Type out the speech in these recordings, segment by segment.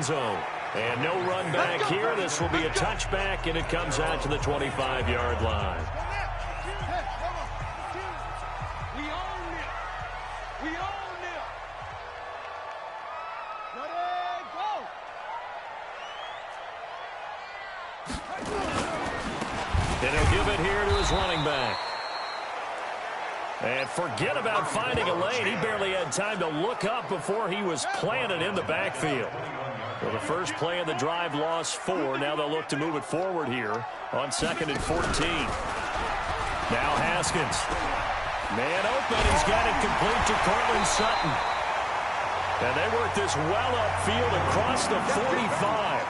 end zone. And no run back here. This will be a touchback, and it comes out to the 25-yard line. And he'll give it here to his running back. And forget about finding a lane. He barely had time to look up before he was planted in the backfield. Well, the first play of the drive lost 4. Now they'll look to move it forward here on 2nd and 14. Now Haskins. Man open. He's got it complete to Cortland Sutton. And they work this well upfield across the 45.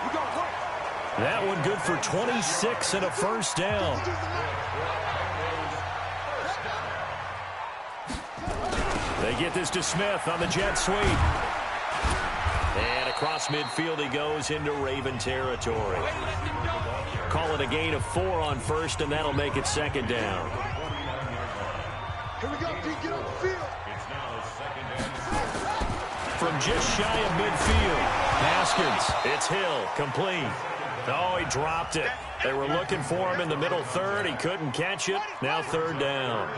That one good for 26 and a first down. They get this to Smith on the jet sweep. And across midfield he goes into Raven territory. Call it a gain of 4 on first, and that'll make it 2nd down. Here we go, Pete, get on the field. From just shy of midfield, Haskins, it's Hill, complete. Oh, he dropped it. They were looking for him in the middle third. He couldn't catch it. Now 3rd down.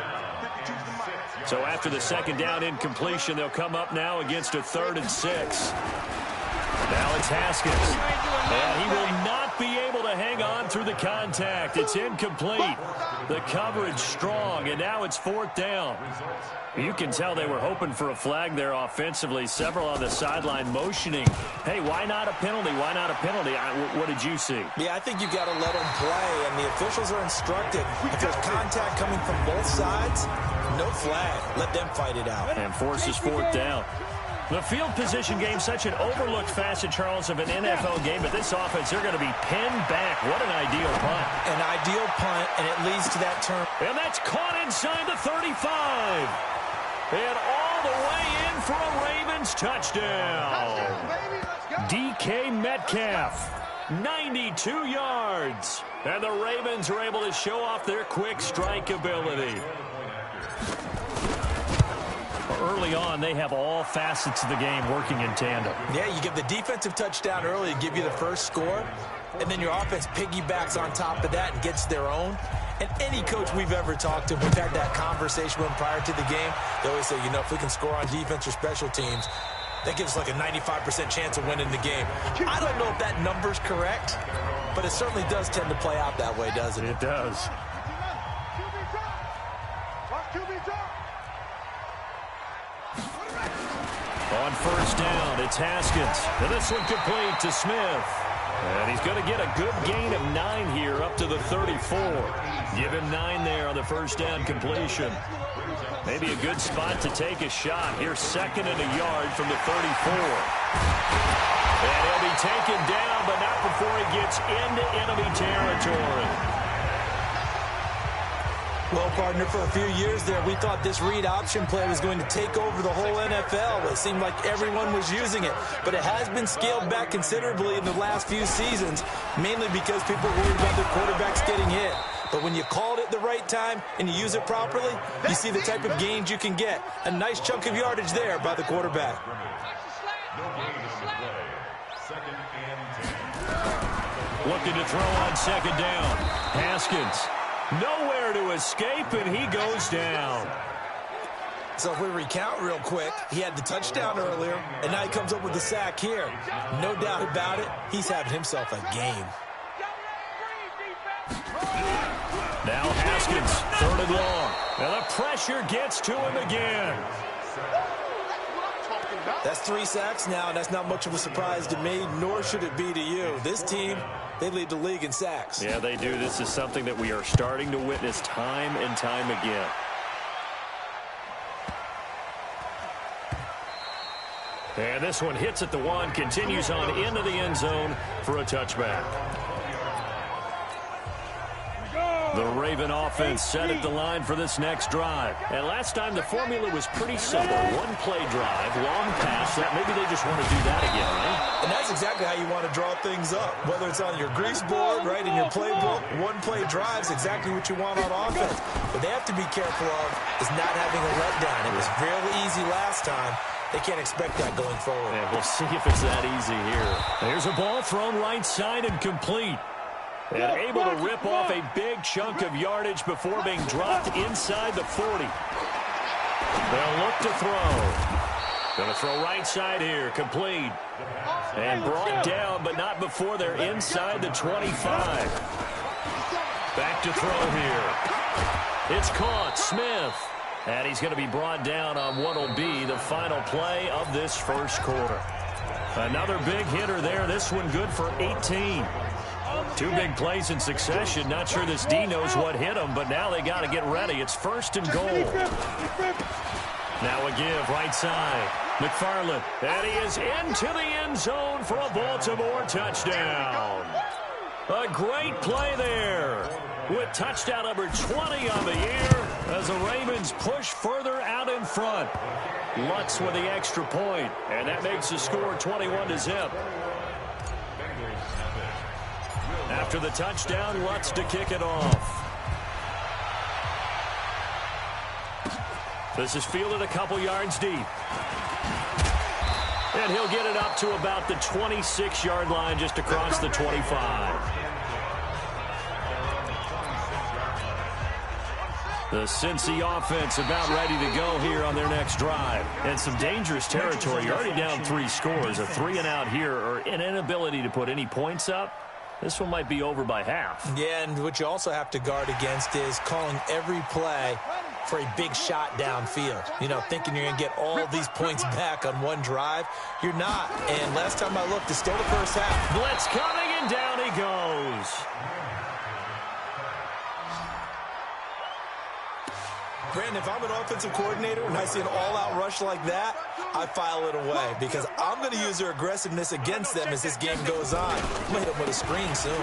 So after the 2nd down incompletion, they'll come up now against a 3rd and 6. Now it's Haskins. And he will not be able to hang on through the contact. It's incomplete. The coverage strong, and now it's 4th down. You can tell they were hoping for a flag there offensively. Several on the sideline motioning. Hey, why not a penalty? Why not a penalty? What did you see? Yeah, I think you've got to let them play, and the officials are instructed. If there's contact coming from both sides, no flag. Let them fight it out. And forces 4th down. The field position game, such an overlooked facet, Charles, of an NFL game, but this offense, they're going to be pinned back. What an ideal punt. An ideal punt, and it leads to that turn. And that's caught inside the 35. And all the way in for a Ravens touchdown. DK Metcalf, 92 yards. And the Ravens are able to show off their quick strike ability. Early on, they have all facets of the game working in tandem. Yeah, you give the defensive touchdown early to give you the first score, and then your offense piggybacks on top of that and gets their own. And any coach we've ever talked to, we've had that conversation with them prior to the game. They always say, if we can score on defense or special teams, that gives us like a 95% chance of winning the game. I don't know if that number's correct, but it certainly does tend to play out that way, doesn't it? It does. On 1st down, it's Haskins. And this one complete to Smith. And he's going to get a good gain of 9 here up to the 34. Give him 9 there on the 1st down completion. Maybe a good spot to take a shot. Here's 2nd and a yard from the 34. And he'll be taken down, but not before he gets into enemy territory. Well, partner, for a few years there, we thought this read option play was going to take over the whole NFL. It seemed like everyone was using it, but it has been scaled back considerably in the last few seasons, mainly because people are worried about their quarterbacks getting hit. But when you call it at the right time and you use it properly, you see the type of gains you can get. A nice chunk of yardage there by the quarterback. Looking to throw on 2nd down. Haskins. Nowhere to escape, and he goes down. So if we recount real quick, he had the touchdown earlier, and now he comes up with the sack here. No doubt about it, he's having himself a game. Now Haskins, 3rd and long. And the pressure gets to him again. That's 3 sacks now, and that's not much of a surprise to me, nor should it be to you. This team, they lead the league in sacks. Yeah, they do. This is something that we are starting to witness time and time again. And this one hits at the 1, continues on into the end zone for a touchback. The Raven offense set at the line for this next drive. And last time the formula was pretty simple. 1-play drive, long pass. Maybe they just want to do that again, right? And that's exactly how you want to draw things up. Whether it's on your grease board, right, in your playbook, 1-play drive is exactly what you want on offense. What they have to be careful of is not having a letdown. It was fairly easy last time. They can't expect that going forward. Yeah, we'll see if it's that easy here. There's a ball thrown right side and complete. And able to rip off a big chunk of yardage before being dropped inside the 40. They'll look to throw. Going to throw right side here, complete. And brought down, but not before they're inside the 25. Back to throw here. It's caught, Smith. And he's going to be brought down on what will be the final play of this first quarter. Another big hitter there, this one good for 18. Two big plays in succession. Not sure this D knows what hit him, but now they got to get ready. It's first and goal. Now a give, right side. McFarland, and he is into the end zone for a Baltimore touchdown. A great play there with touchdown number 20 on the year as the Ravens push further out in front. Lutz with the extra point, and that makes the score 21-0. After the touchdown, Lutz to kick it off. This is fielded a couple yards deep. And he'll get it up to about the 26-yard line just across the 25. The Cincy offense about ready to go here on their next drive. And some dangerous territory. You're already down 3 scores. A 3-and-out here or an inability to put any points up. This one might be over by half. Yeah, and what you also have to guard against is calling every play for a big shot downfield. You know, thinking you're going to get all these points back on one drive. You're not. And last time I looked, it's still the first half. Blitz coming, and down he goes. Brandon, if I'm an offensive coordinator and I see an all-out rush like that, I file it away because I'm going to use their aggressiveness against them as this game goes on. I'm going to hit them with a screen soon.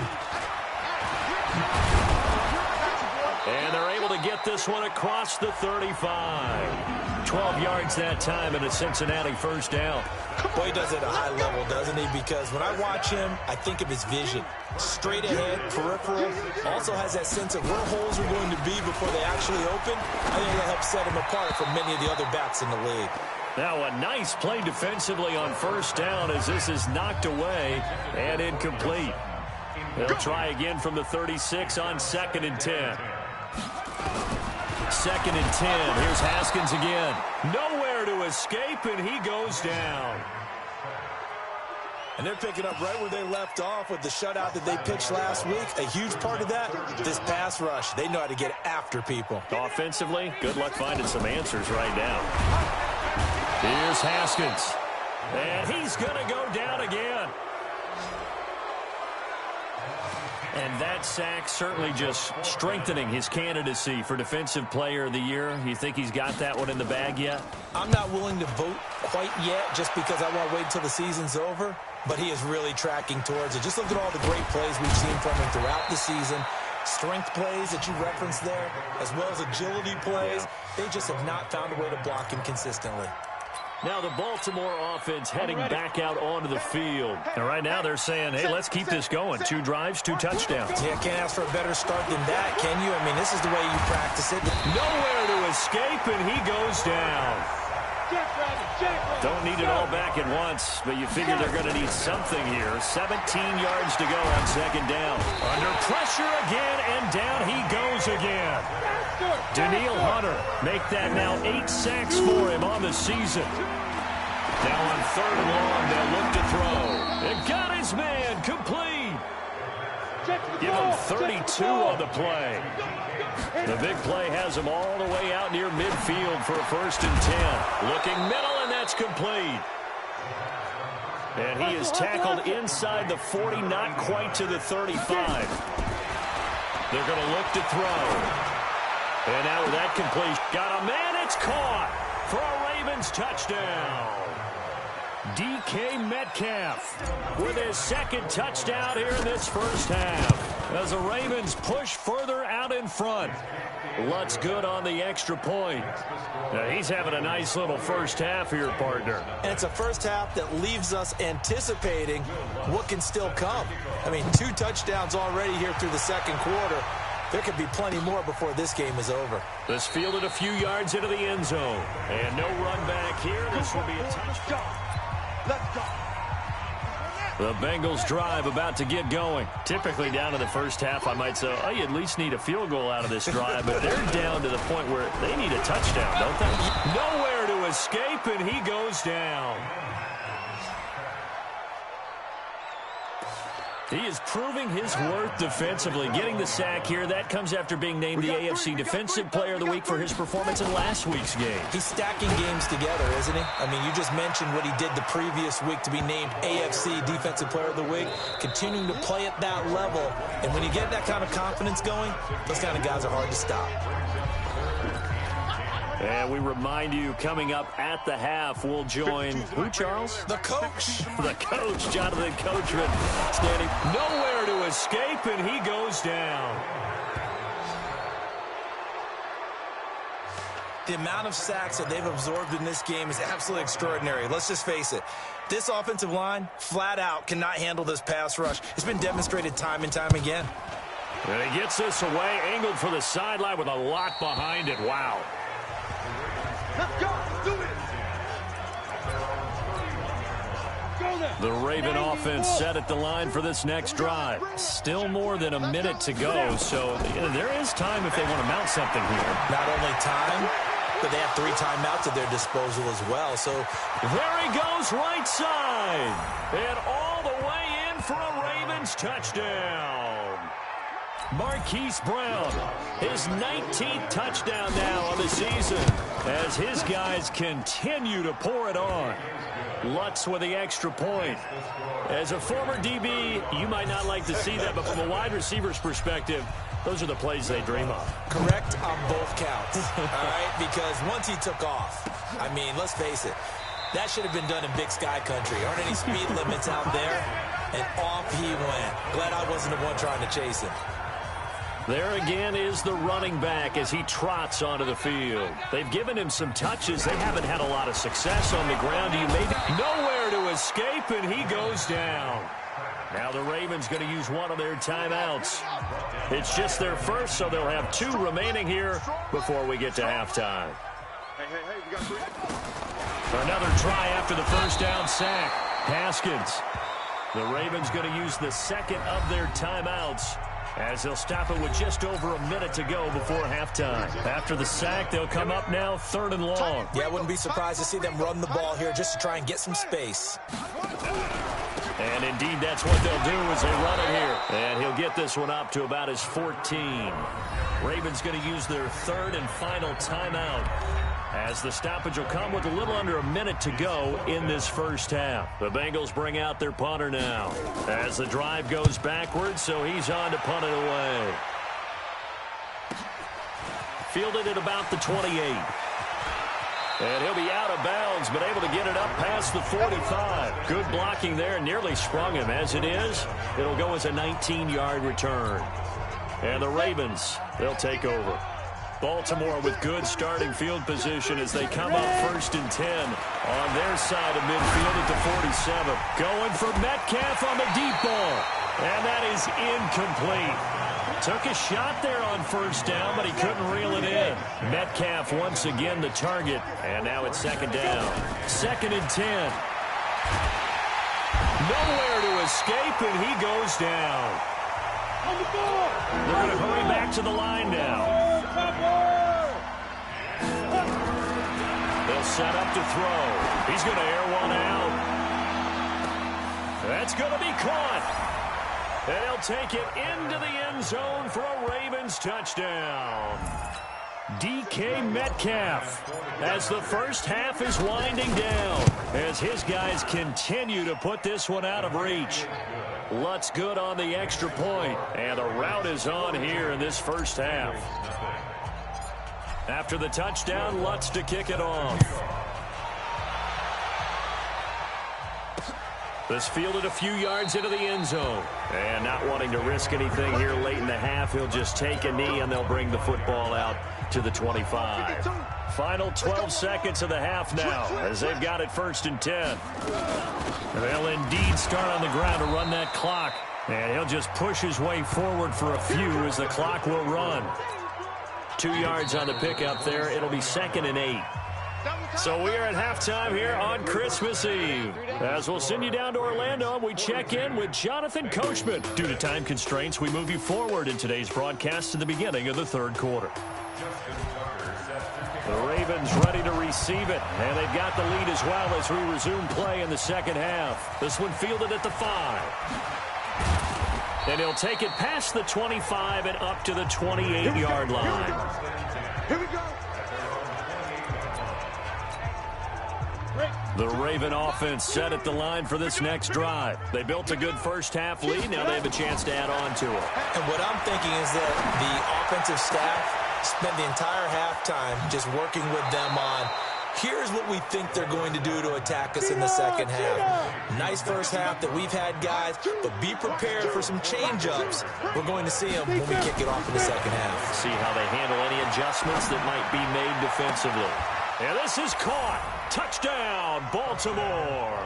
And they're able to get this one across the 35. 12 yards that time and a Cincinnati first down. Boy, he does it at a high level, doesn't he? Because when I watch him, I think of his vision. Straight ahead, peripheral. Also has that sense of where holes are going to be before they actually open. I think that helps set him apart from many of the other backs in the league. Now a nice play defensively on first down as this is knocked away and incomplete. They'll try again from the 36 on 2nd and 10. 2nd and 10. Here's Haskins again. Nowhere to escape, and he goes down. And they're picking up right where they left off with the shutout that they pitched last week. A huge part of that, this pass rush. They know how to get after people. Offensively, good luck finding some answers right now. Here's Haskins. And he's going to go down again. And that sack certainly just strengthening his candidacy for Defensive Player of the Year. You think he's got that one in the bag yet? I'm not willing to vote quite yet just because I want to wait until the season's over. But he is really tracking towards it. Just look at all the great plays we've seen from him throughout the season. Strength plays that you referenced there, as well as agility plays. They just have not found a way to block him consistently. Now the Baltimore offense heading back out onto the field. And right now they're saying, hey, let's keep this going. 2 drives, 2 touchdowns. Yeah, can't ask for a better start than that, can you? I mean, this is the way you practice it. Nowhere to escape, and he goes down. Don't need it all back at once, but you figure they're going to need something here. 17 yards to go on 2nd down. Under pressure again, and down he goes again. Daniil Hunter make that now 8 sacks for him on the season. Now on 3rd and long, they'll look to throw. It got his man complete. Give him 32 on the play. The big play has him all the way out near midfield for a 1st and 10. Looking middle, and that's complete. And he is tackled inside the 40, not quite to the 35. They're going to look to throw. And now with that completion, got a man, it's caught for a Ravens touchdown. DK Metcalf with his 2nd touchdown here in this first half. As the Ravens push further out in front. Lutz good on the extra point. Now he's having a nice little first half here, partner. And it's a first half that leaves us anticipating what can still come. I mean, 2 touchdowns already here through the 2nd quarter. There could be plenty more before this game is over. This fielded a few yards into the end zone. And no run back here. This will be a touchdown. Let's go. The Bengals drive about to get going. Typically down to the first half, I might say, oh, you at least need a field goal out of this drive. But they're down to the point where they need a touchdown, don't they? Nowhere to escape, and he goes down. He is proving his worth defensively. Getting the sack here, that comes after being named the AFC Defensive Player of the Week for his performance in last week's game. He's stacking games together, isn't he? I mean, you just mentioned what he did the previous week to be named AFC Defensive Player of the Week, continuing to play at that level. And when you get that kind of confidence going, those kind of guys are hard to stop. And we remind you, coming up at the half, we'll join who, Charles? The coach. The coach, Jonathan Coachman, standing nowhere to escape, and he goes down. The amount of sacks that they've absorbed in this game is absolutely extraordinary. Let's just face it. This offensive line, flat out, cannot handle this pass rush. It's been demonstrated time and time again. And he gets this away, angled for the sideline with a lot behind it. Wow. Let's go. Do it. The Raven offense set at the line for this next drive. Still more than a minute to go, so there is time if they want to mount something here. Not only time, but they have 3 timeouts at their disposal as well. So there he goes, right side. And all the way in for a Ravens touchdown. Marquise Brown, his 19th touchdown now of the season as his guys continue to pour it on. Lutz with the extra point. As a former DB, you might not like to see that, but from a wide receiver's perspective, those are the plays they dream of. Correct on both counts, all right? Because once he took off, I mean, let's face it, that should have been done in Big Sky country. Aren't any speed limits out there? And off he went. Glad I wasn't the one trying to chase him. There again is the running back as he trots onto the field. They've given him some touches. They haven't had a lot of success on the ground. He made nowhere to escape, and he goes down. Now the Ravens going to use one of their timeouts. It's just their first, so they'll have 2 remaining here before we get to halftime. Hey, we got 3. Another try after the first down sack. Haskins. The Ravens going to use the second of their timeouts, as they'll stop it with just over a minute to go before halftime. After the sack, they'll come up now 3rd and long. Yeah, I wouldn't be surprised to see them run the ball here just to try and get some space. And indeed, that's what they'll do as they run it here. And he'll get this one up to about his 14. Ravens going to use their 3rd and final timeout, as the stoppage will come with a little under a minute to go in this first half. The Bengals bring out their punter now as the drive goes backwards, so he's on to punt it away. Fielded at about the 28. And he'll be out of bounds, but able to get it up past the 45. Good blocking there, nearly sprung him. As it is, it'll go as a 19-yard return. And the Ravens, they'll take over. Baltimore with good starting field position as they come up 1st and 10 on their side of midfield at the 47. Going for Metcalf on the deep ball. And that is incomplete. Took a shot there on 1st down, but he couldn't reel it in. Metcalf once again the target. And now it's 2nd down. 2nd and 10. Nowhere to escape, and he goes down. They're going to hurry back to the line now. They'll set up to throw. He's going to air one out. That's going to be caught. And he'll take it into the end zone for a Ravens touchdown. DK Metcalf, as the first half is winding down, as his guys continue to put this one out of reach. Lutz good on the extra point, and the route is on here in this first half. After the touchdown, Lutz to kick it off. This fielded a few yards into the end zone. And not wanting to risk anything here late in the half, he'll just take a knee and they'll bring the football out to the 25. Final 12 seconds of the half now as they've got it 1st and 10. They'll indeed start on the ground to run that clock. And he'll just push his way forward for a few as the clock will run. 2 yards on the pickup there. It'll be 2nd and 8. So we are at halftime here on Christmas Eve. As we'll send you down to Orlando, we check in with Jonathan Coachman. Due to time constraints, we move you forward in today's broadcast to the beginning of the third quarter. The Ravens ready to receive it, and they've got the lead as well as we resume play in the second half. This one fielded at the 5. And he'll take it past the 25 and up to the 28-yard line. Here we go. The Raven offense set at the line for this next drive. They built a good first-half lead. Now they have a chance to add on to it. And what I'm thinking is that the offensive staff spent the entire halftime just working with them on, here's what we think they're going to do to attack us in the second half. Nice first half that we've had, guys, but be prepared for some change-ups. We're going to see them when we kick it off in the second half. See how they handle any adjustments that might be made defensively. And this is caught. Touchdown, Baltimore.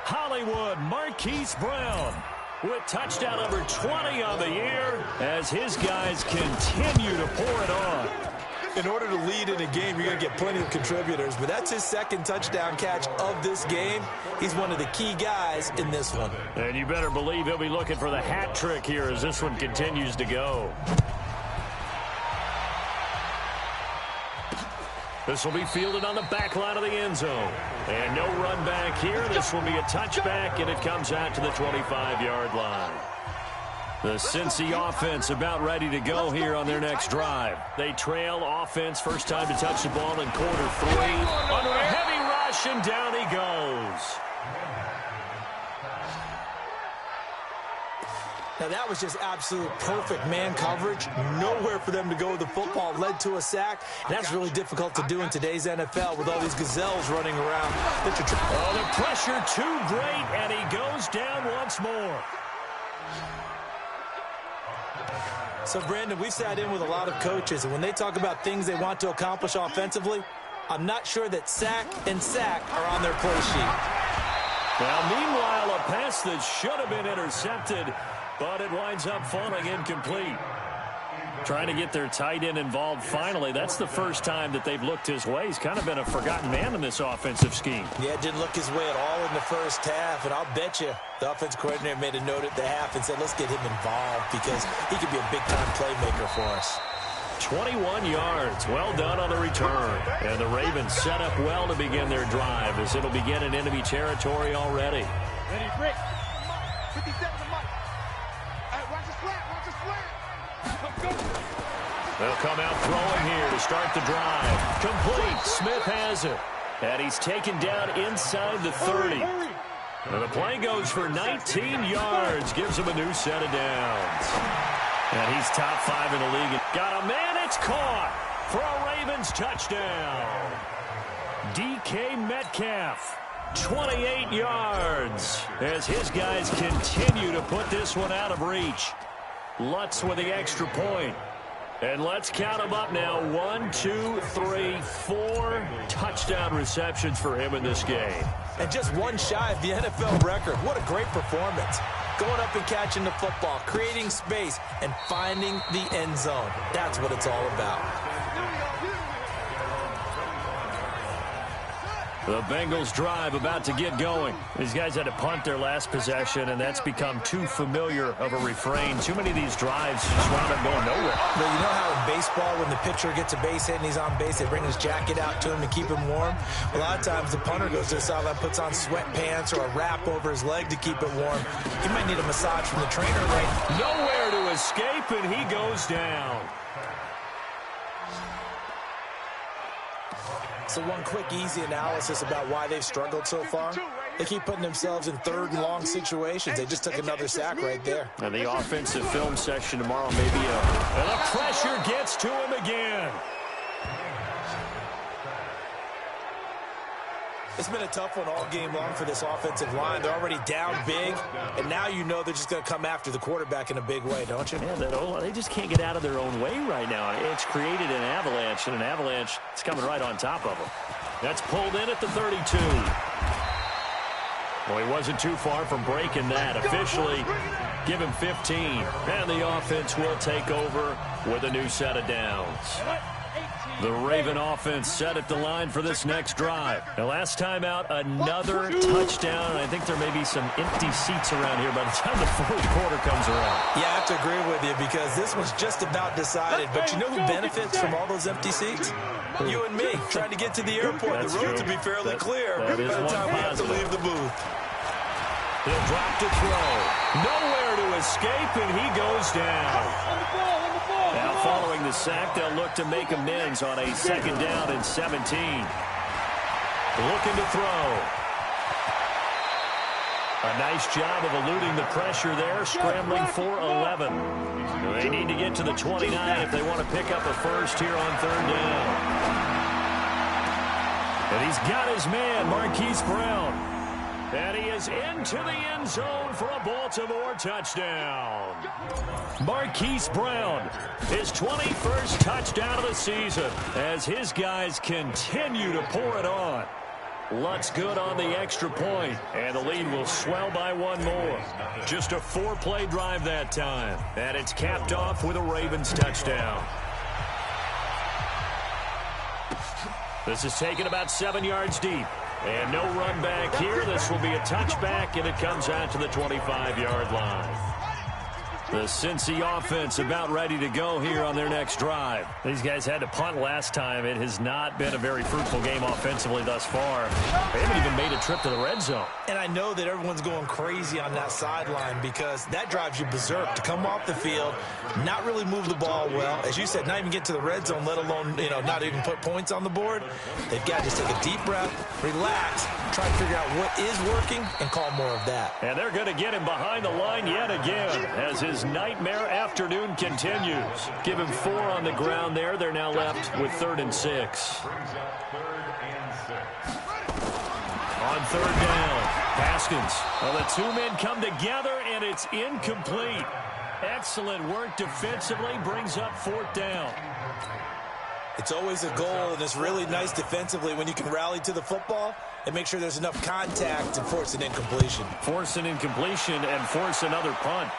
Hollywood Marquise Brown with touchdown number 20 on the year as his guys continue to pour it on. In order to lead in a game, you're going to get plenty of contributors, but that's his second touchdown catch of this game. He's one of the key guys in this one. And you better believe he'll be looking for the hat trick here as this one continues to go. This will be fielded on the back line of the end zone. And no run back here. This will be a touchback, and it comes out to the 25-yard line. The Cincy offense about ready to go here on their next drive. They trail offense, first time to touch the ball in quarter 3. Under a heavy rush, and down he goes. Now, that was just absolute perfect man coverage. Nowhere for them to go with the football. Led to a sack. And that's really difficult to do in today's NFL with all these gazelles running around. Oh, the pressure too great, and he goes down once more. So, Brandon, we've sat in with a lot of coaches, and when they talk about things they want to accomplish offensively, I'm not sure that sack and sack are on their play sheet. Now, meanwhile, a pass that should have been intercepted, but it winds up falling incomplete. Trying to get their tight end involved finally. That's the first time that they've looked his way. He's kind of been a forgotten man in this offensive scheme. Yeah, didn't look his way at all in the first half, and I'll bet you the offense coordinator made a note at the half and said, let's get him involved because he could be a big-time playmaker for us. 21 yards. Well done on the return. And the Ravens set up well to begin their drive as it'll begin in enemy territory already. Ready, Rick. 50 seconds of Mike. Hey, watch the slant. Watch the slant. Let's go. They'll come out throwing here to start the drive. Complete. Smith has it. And he's taken down inside the 30. And the play goes for 19 yards. Gives him a new set of downs. And he's top 5 in the league. Got a man. It's caught for a Ravens touchdown. DK Metcalf. 28 yards as his guys continue to put this one out of reach. Lutz with the extra point. And let's count them up now. 1, 2, 3, 4 touchdown receptions for him in this game. And just one shy of the NFL record. What a great performance. Going up and catching the football, creating space, and finding the end zone. That's what it's all about. The Bengals drive about to get going. These guys had to punt their last possession, and that's become too familiar of a refrain. Too many of these drives just wound up going nowhere. But you know how in baseball, when the pitcher gets a base hit and he's on base, they bring his jacket out to him to keep him warm? A lot of times the punter goes to the sideline, puts on sweatpants or a wrap over his leg to keep it warm. He might need a massage from the trainer right. Nowhere to escape, and he goes down. So one quick, easy analysis about why they've struggled so far. They keep putting themselves in third and long situations. They just took another sack right there. And the offensive film session tomorrow may be and the pressure gets to him again. It's been a tough one all game long for this offensive line. They're already down big, and now you know they're just going to come after the quarterback in a big way, don't you? Yeah, they just can't get out of their own way right now. It's created an avalanche, and an avalanche is coming right on top of them. That's pulled in at the 32. Well, he wasn't too far from breaking that. Officially, Give him 15. And the offense will take over with a new set of downs. The Raven offense set at the line for this next drive. The last time out, another touchdown. I think there may be some empty seats around here by the time the fourth quarter comes around. Yeah, I have to agree with you because this one's just about decided. But you know who benefits from all those empty seats? You and me, trying to get to the airport. That's the roads true. will be fairly clear by is the time we have to positive. leave the booth. He'll drop to throw. Nowhere to escape, and he goes down. Now following the sack, they'll look to make amends on a second down and 17. Looking to throw. A nice job of eluding the pressure there, scrambling for 11. They need to get to the 29 if they want to pick up a first here on third down. And he's got his man, Marquise Brown. And he is into the end zone for a Baltimore touchdown. Marquise Brown, his 21st touchdown of the season as his guys continue to pour it on. Lutz good on the extra point, and the lead will swell by one more. Just a 4-play drive that time, and it's capped off with a Ravens touchdown. This is taken about 7 yards deep. And no run back here. This will be a touchback, and it comes out to the 25-yard line. The Cincy offense about ready to go here on their next drive. These guys had to punt last time. It has not been a very fruitful game offensively thus far. They haven't even made a trip to the red zone. And I know that everyone's going crazy on that sideline because that drives you berserk to come off the field, not really move the ball well. As you said, not even get to the red zone, let alone, not even put points on the board. They've got to just take a deep breath, relax, try to figure out what is working, and call more of that. And they're going to get him behind the line yet again as his nightmare afternoon continues. Give him 4 on the ground there. They're now left with 3rd and 6. On third down, Haskins. Well, the two men come together, and it's incomplete. Excellent work defensively, brings up 4th down. It's always a goal, and it's really nice defensively when you can rally to the football and make sure there's enough contact to force an incompletion. Force an incompletion and force another punt.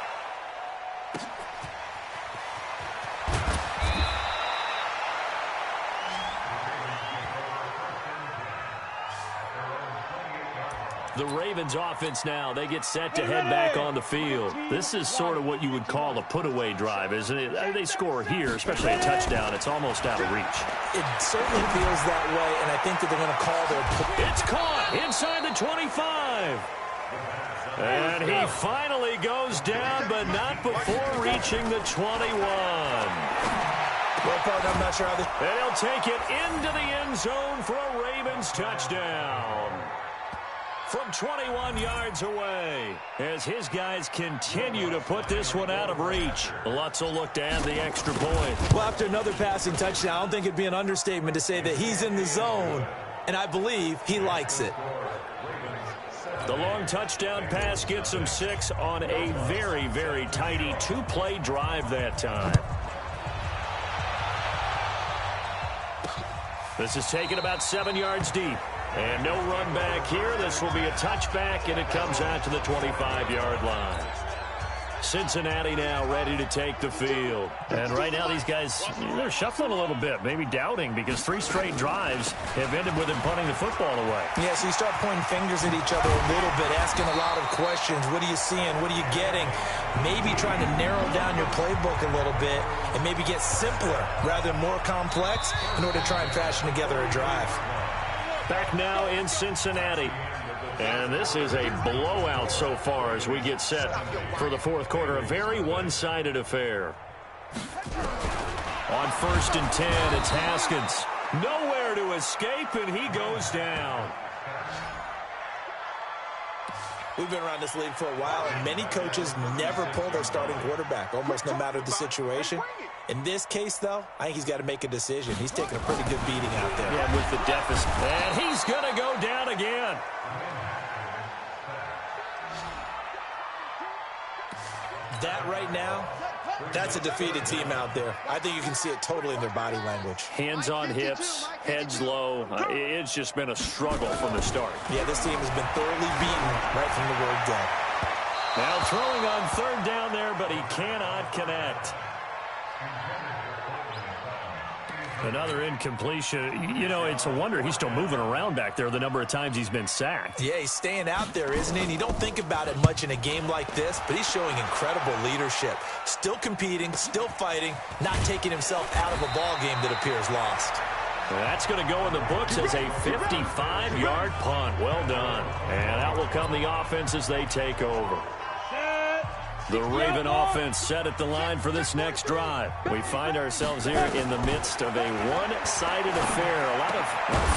The Ravens offense now, they get set to head back on the field. This is sort of what you would call a put-away drive, isn't it? They score here, especially a touchdown. It's almost out of reach. It certainly feels that way, and I think that they're going to call their... It's caught inside the 25. And he finally goes down, but not before reaching the 21. Well, partner, I'm not sure how this... And he'll take it into the end zone for a Ravens touchdown. From 21 yards away, as his guys continue to put this one out of reach. Lutz will look to add the extra point. Well, after another passing touchdown, I don't think it'd be an understatement to say that he's in the zone, and I believe he likes it. The long touchdown pass gets him 6 on a very, very tidy 2-play drive that time. This is taken about 7 yards deep. And no run back here. This will be a touchback, and it comes out to the 25-yard line. Cincinnati now ready to take the field. And right now these guys, they're shuffling a little bit, maybe doubting, because 3 straight drives have ended with them punting the football away. Yeah, so you start pointing fingers at each other a little bit, asking a lot of questions. What are you seeing? What are you getting? Maybe trying to narrow down your playbook a little bit and maybe get simpler rather than more complex in order to try and fashion together a drive. Back now in Cincinnati. And this is a blowout so far as we get set for the fourth quarter. A very one-sided affair. On 1st and 10, it's Haskins. Nowhere to escape, and he goes down. We've been around this league for a while, and many coaches never pull their starting quarterback, almost no matter the situation. In this case, though, I think he's got to make a decision. He's taking a pretty good beating out there. Yeah, with the deficit. And he's going to go down again. That right now, that's a defeated team out there. I think you can see it totally in their body language. Hands on hips, heads low. It's just been a struggle from the start. Yeah, this team has been thoroughly beaten right from the word go. Now throwing on third down there, but he cannot connect. Another incompletion. You know, it's a wonder he's still moving around back there the number of times he's been sacked. Yeah, he's staying out there, isn't he? And you don't think about it much in a game like this, but he's showing incredible leadership. Still competing, still fighting, not taking himself out of a ball game that appears lost. That's going to go in the books as a 55-yard punt. Well done. And out will come the offense as they take over. The Raven offense set at the line for this next drive. We find ourselves here in the midst of a one-sided affair. A lot of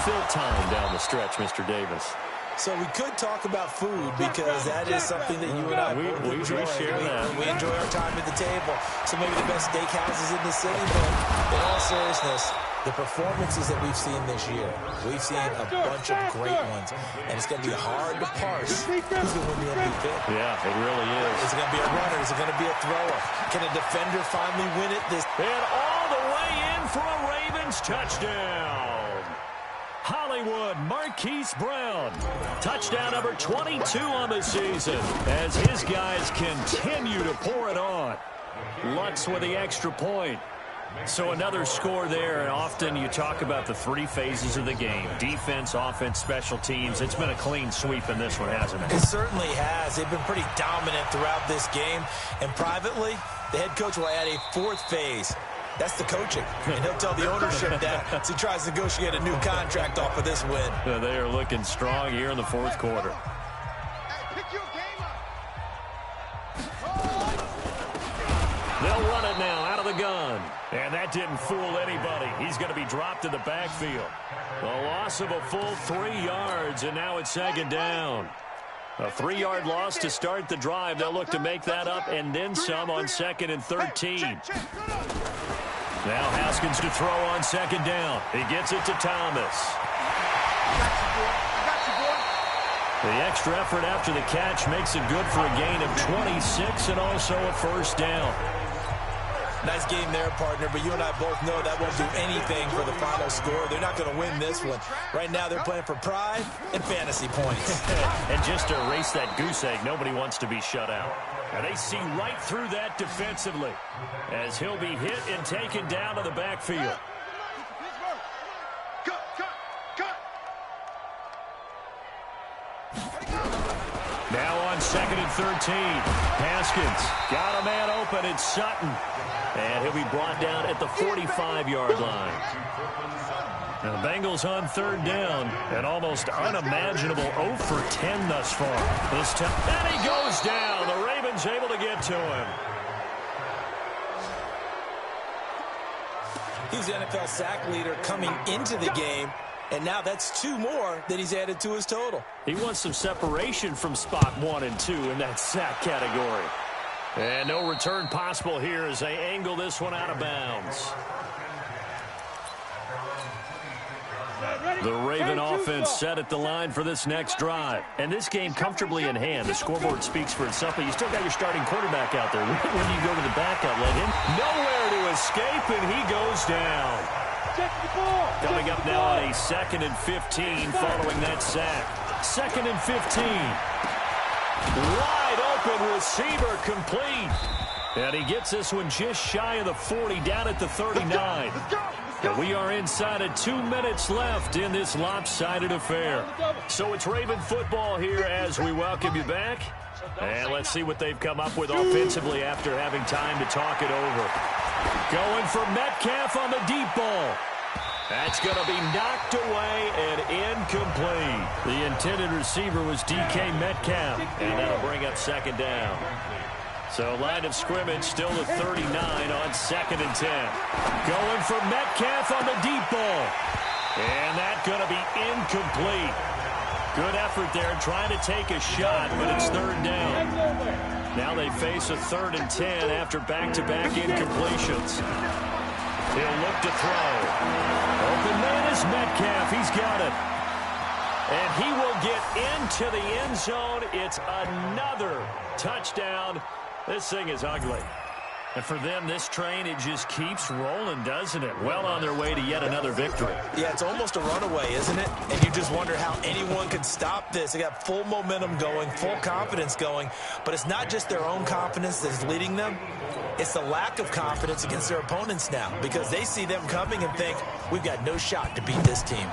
fill time down the stretch, Mr. Davis. So we could talk about food because that is something that you and I we share that. We enjoy our time at the table. So maybe the best steakhouses in the city, but in all seriousness, the performances that we've seen this year, we've seen a bunch of great ones, and it's going to be hard to parse who's going to win the MVP. Yeah, it really is. Is it going to be a runner? Is it going to be a thrower? Can a defender finally win it? And all the way in for a Ravens touchdown. Hollywood Marquise Brown. Touchdown number 22 on the season as his guys continue to pour it on. Lutz with the extra point. So another score there, and often you talk about the three phases of the game. Defense, offense, special teams. It's been a clean sweep in this one, hasn't it? It certainly has. They've been pretty dominant throughout this game. And privately, the head coach will add a fourth phase. That's the coaching. And he'll tell the ownership that as he tries to negotiate a new contract off of this win. They are looking strong here in the fourth quarter. They'll run it now out of the gun. And that didn't fool anybody. He's going to be dropped in the backfield. A loss of a full 3 yards, and now it's second down. A 3-yard loss to start the drive. They'll look to make that up and then some on 2nd and 13. Now Haskins to throw on second down. He gets it to Thomas. The extra effort after the catch makes it good for a gain of 26 and also a first down. Nice game there, partner, but you and I both know that won't do anything for the final score. They're not going to win this one. Right now they're playing for pride and fantasy points. And just to erase that goose egg, nobody wants to be shut out. And they see right through that defensively as he'll be hit and taken down to the backfield. Now on 2nd and 13. Haskins got a man open. It's Sutton. And he'll be brought down at the 45-yard line. Now the Bengals on third down. An almost unimaginable 0 for 10 thus far. This time, and he goes down. The Ravens able to get to him. He's the NFL sack leader coming into the game. And now that's 2 more that he's added to his total. He wants some separation from spot 1 and 2 in that sack category. And no return possible here as they angle this one out of bounds. The Raven offense set at the line for this next drive. And this game comfortably in hand. The scoreboard speaks for itself, but you still got your starting quarterback out there. When you go to the backup, let him nowhere to escape, and he goes down. Coming up now on a 2nd and 15 following that sack. 2nd and 15. Wide open receiver complete. And he gets this one just shy of the 40 down at the 39. And we are inside of 2 minutes left in this lopsided affair. So it's Raven football here as we welcome you back. And let's see what they've come up with offensively after having time to talk it over. Going for Metcalf on the deep ball. That's going to be knocked away and incomplete. The intended receiver was DK Metcalf, and that'll bring up second down. So line of scrimmage still at 39 on 2nd and 10. Going for Metcalf on the deep ball. And that's going to be incomplete. Good effort there trying to take a shot, but it's third down. Now they face a 3rd and 10 after back-to-back incompletions. He'll look to throw. Open man is Metcalf. He's got it. And he will get into the end zone. It's another touchdown. This thing is ugly. And for them, this train, it just keeps rolling, doesn't it? Well on their way to yet another victory. Yeah, it's almost a runaway, isn't it? And you just wonder how anyone could stop this. They got full momentum going, full confidence going. But it's not just their own confidence that's leading them. It's the lack of confidence against their opponents now because they see them coming and think, we've got no shot to beat this team.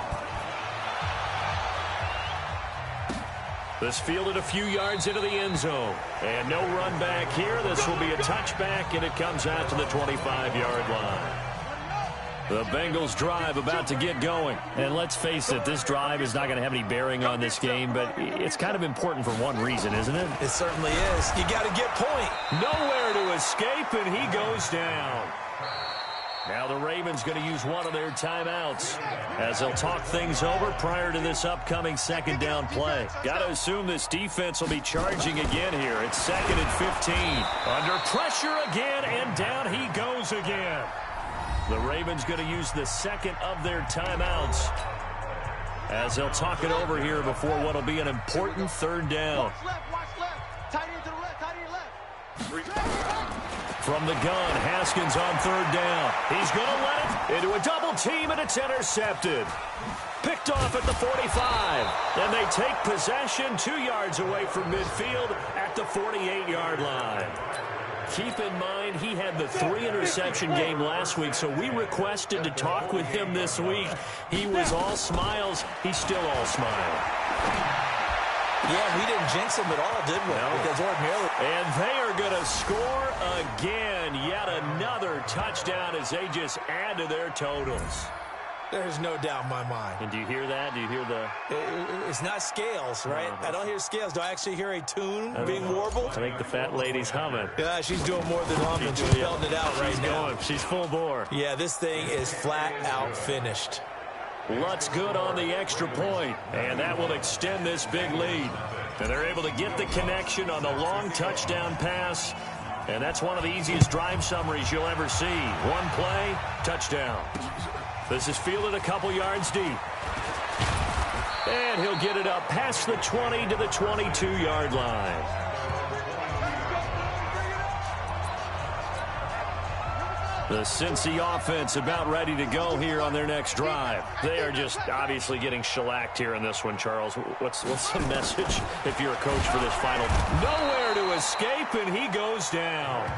This fielded a few yards into the end zone. And no run back here. This will be a touchback, and it comes out to the 25-yard line. The Bengals drive about to get going. And let's face it, this drive is not going to have any bearing on this game, but it's kind of important for one reason, isn't it? It certainly is. You got to get point. Nowhere to escape, and he goes down. Now the Ravens going to use one of their timeouts as they'll talk things over prior to this upcoming second down play. Got to assume this defense will be charging again here. It's 2nd and 15. Under pressure again, and down he goes again. The Ravens going to use the second of their timeouts as they'll talk it over here before what will be an important third down. Watch left. Tight end to the left, tight end left. From the gun, Haskins on third down. He's going to let it into a double team, and it's intercepted. Picked off at the 45. And they take possession 2 yards away from midfield at the 48-yard line. Keep in mind, he had the 3-interception game last week, so we requested to talk with him this week. He was all smiles. He's still all smile. Yeah, we didn't jinx him at all, did we? No. Because ordinarily. And they are going to score again. Yet another touchdown as they just add to their totals. There's no doubt in my mind. And do you hear that? Do you hear the... It's not scales, right? I don't hear scales. Do I actually hear a tune being warbled? I think the fat lady's humming. Yeah, she's doing more than humming. She's belting it out right now. Going. She's full bore. Yeah, this thing is flat out finished. Lutz good on the extra point, and that will extend this big lead. And they're able to get the connection on the long touchdown pass, and that's one of the easiest drive summaries you'll ever see. One play, touchdown. This is fielded a couple yards deep. And he'll get it up past the 20 to the 22-yard line. The Cincy offense about ready to go here on their next drive. They are just obviously getting shellacked here in this one, Charles. What's the message if you're a coach for this final? Nowhere to escape, and he goes down.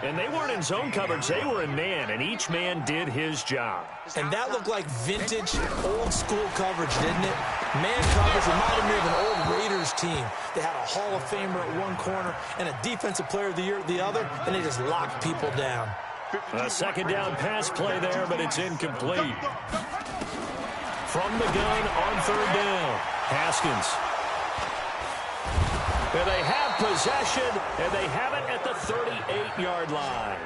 And they weren't in zone coverage. They were in man, and each man did his job. And that looked like vintage, old-school coverage, didn't it? Man coverage reminded me of an old Raiders team. They had a Hall of Famer at one corner and a Defensive Player of the Year at the other, and they just locked people down. A second down pass play there, but it's incomplete. From the gun on third down, Haskins. And they have possession, and they have it at the 38-yard line.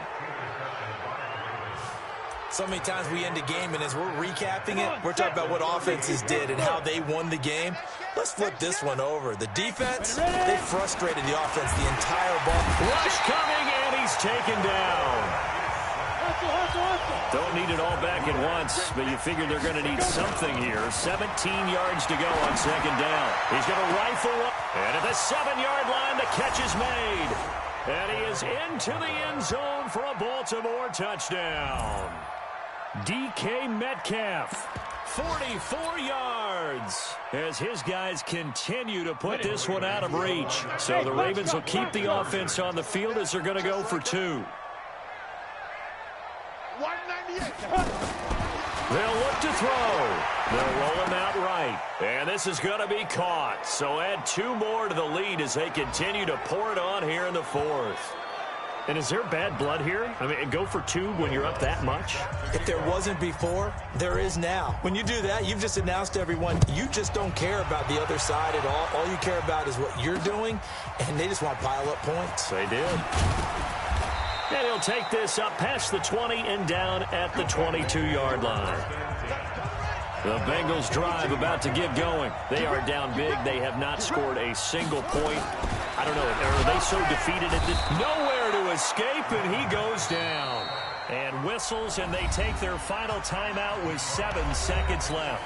So many times we end a game, and as we're recapping it, we're talking about what offenses did and how they won the game. Let's flip this one over. The defense, they frustrated the offense the entire ball. Rush coming, and he's taken down. Don't need it all back at once, but you figure they're going to need something here. 17 yards to go on second down. He's going to rifle up. And at the 7-yard line, the catch is made. And he is into the end zone for a Baltimore touchdown. DK Metcalf, 44 yards, as his guys continue to put this one out of reach. So the Ravens will keep the offense on the field as they're going to go for 2. 198. They'll look to throw. They'll roll him out right. And this is going to be caught. So add 2 more to the lead as they continue to pour it on here in the 4th. And is there bad blood here? I mean, go for 2 when you're up that much? If there wasn't before, there is now. When you do that, you've just announced to everyone, you just don't care about the other side at all. All you care about is what you're doing, and they just want to pile up points. They did. And he'll take this up past the 20 and down at the 22-yard line. The Bengals drive about to get going. They are down big. They have not scored a single point. I don't know. Are they so defeated at this? Nowhere to escape, and he goes down. And whistles, and they take their final timeout with 7 seconds left.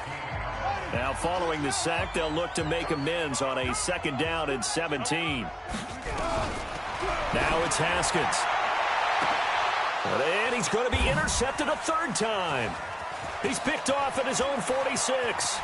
Now following the sack, they'll look to make amends on a 2nd down and 17. Now it's Haskins. And he's going to be intercepted a 3rd time. He's picked off at his own 46.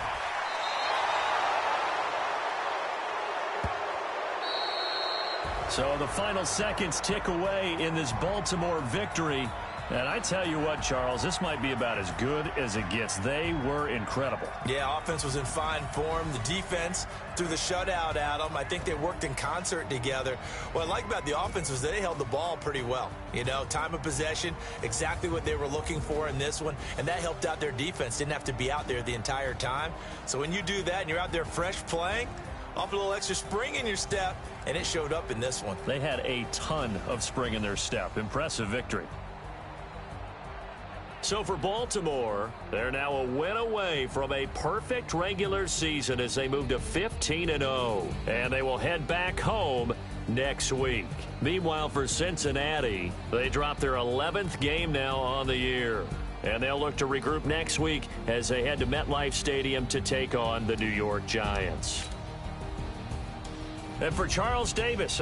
So the final seconds tick away in this Baltimore victory. And I tell you what, Charles, this might be about as good as it gets. They were incredible. Yeah, offense was in fine form. The defense threw the shutout at them. I think they worked in concert together. What I like about the offense was they held the ball pretty well. You know, time of possession, exactly what they were looking for in this one, and that helped out their defense. Didn't have to be out there the entire time. So when you do that and you're out there fresh playing, off a little extra spring in your step, and it showed up in this one. They had a ton of spring in their step. Impressive victory. So for Baltimore, they're now a win away from a perfect regular season as they move to 15-0. And they will head back home next week. Meanwhile, for Cincinnati, they drop their 11th game now on the year. And they'll look to regroup next week as they head to MetLife Stadium to take on the New York Giants. And for Charles Davis...